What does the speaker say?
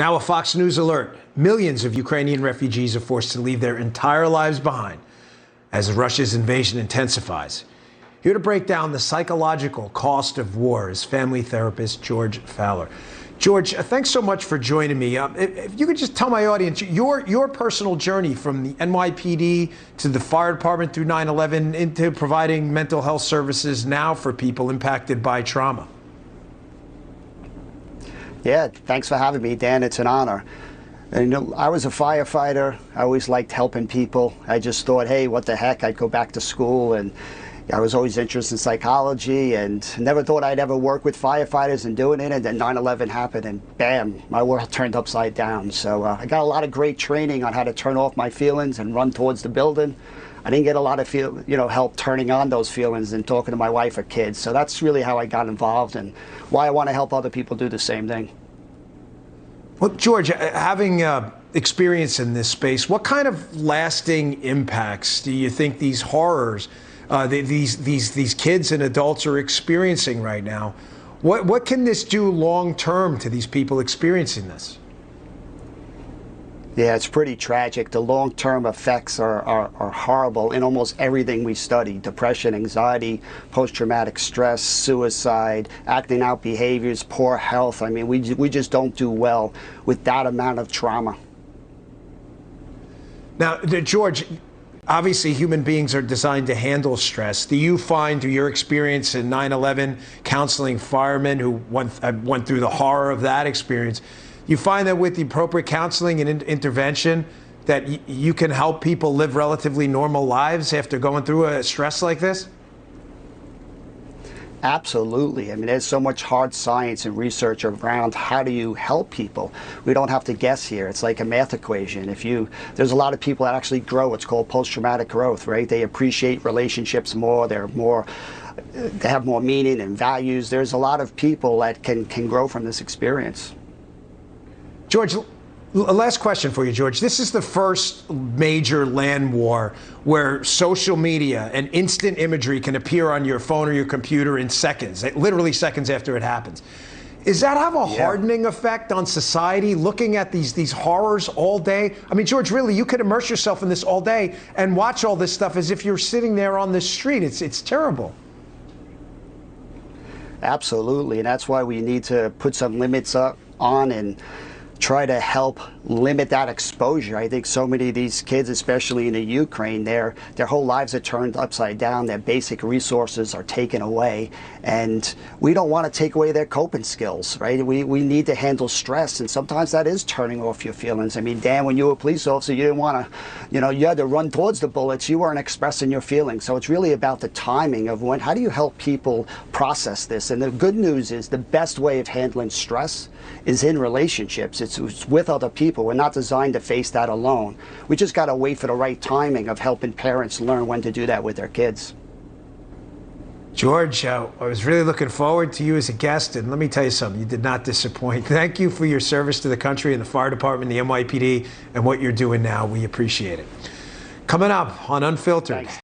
Now a Fox News alert. Millions of Ukrainian refugees are forced to leave their entire lives behind as Russia's invasion intensifies. Here to break down the psychological cost of war is family therapist George Fowler. George, thanks so much for joining me. If you could just tell my audience your personal journey from the NYPD to the fire department through 9/11 into providing mental health services now for people impacted by trauma. Yeah, thanks for having me, Dan. It's an honor. And, you know, I was a firefighter. I always liked helping people. I just thought, hey, what the heck? I'd go back to school, and I was always interested in psychology and never thought I'd ever work with firefighters and doing it. And then 9/11 happened, and bam, my world turned upside down. So I got a lot of great training on how to turn off my feelings and run towards the building. I didn't get a lot of help turning on those feelings and talking to my wife or kids. So that's really how I got involved and why I want to help other people do the same thing. Well, George, having experience in this space, what kind of lasting impacts do you think these horrors, these kids and adults are experiencing right now? What can this do long term to these people experiencing this? Yeah, it's pretty tragic. The long-term effects are horrible in almost everything we study. Depression, anxiety, post-traumatic stress, suicide, acting out behaviors, poor health. I mean, we just don't do well with that amount of trauma. Now, George, obviously human beings are designed to handle stress. Do you find, through your experience in 9/11, counseling firemen who went through the horror of that experience, you find that with the appropriate counseling and intervention that you can help people live relatively normal lives after going through a stress like this? Absolutely. I mean, there's so much hard science and research around how do you help people. We don't have to guess here. It's like a math equation. There's a lot of people that actually grow. It's called post-traumatic growth, right? They appreciate relationships more. They have more meaning and values. There's a lot of people that can grow from this experience. George, last question for you, George. This is the first major land war where social media and instant imagery can appear on your phone or your computer in seconds, literally seconds after it happens. Does that have a hardening effect on society, looking at these horrors all day? I mean, George, really, you could immerse yourself in this all day and watch all this stuff as if you're sitting there on the street. It's terrible. Absolutely, and that's why we need to put some limits on and try to help limit that exposure. I think so many of these kids, especially in the Ukraine, their whole lives are turned upside down. Their basic resources are taken away, and we don't want to take away their coping skills, right? We need to handle stress, and sometimes that is turning off your feelings. I mean, Dan, when you were a police officer, you didn't want to, you had to run towards the bullets. You weren't expressing your feelings. So it's really about the timing of how do you help people process this? And the good news is the best way of handling stress is in relationships. It's with other people. We're not designed to face that alone. We just got to wait for the right timing of helping parents learn when to do that with their kids. George, I was really looking forward to you as a guest, and let me tell you something, you did not disappoint. Thank you for your service to the country and the fire department, the NYPD, and what you're doing now. We appreciate it. Coming up on Unfiltered. Thanks.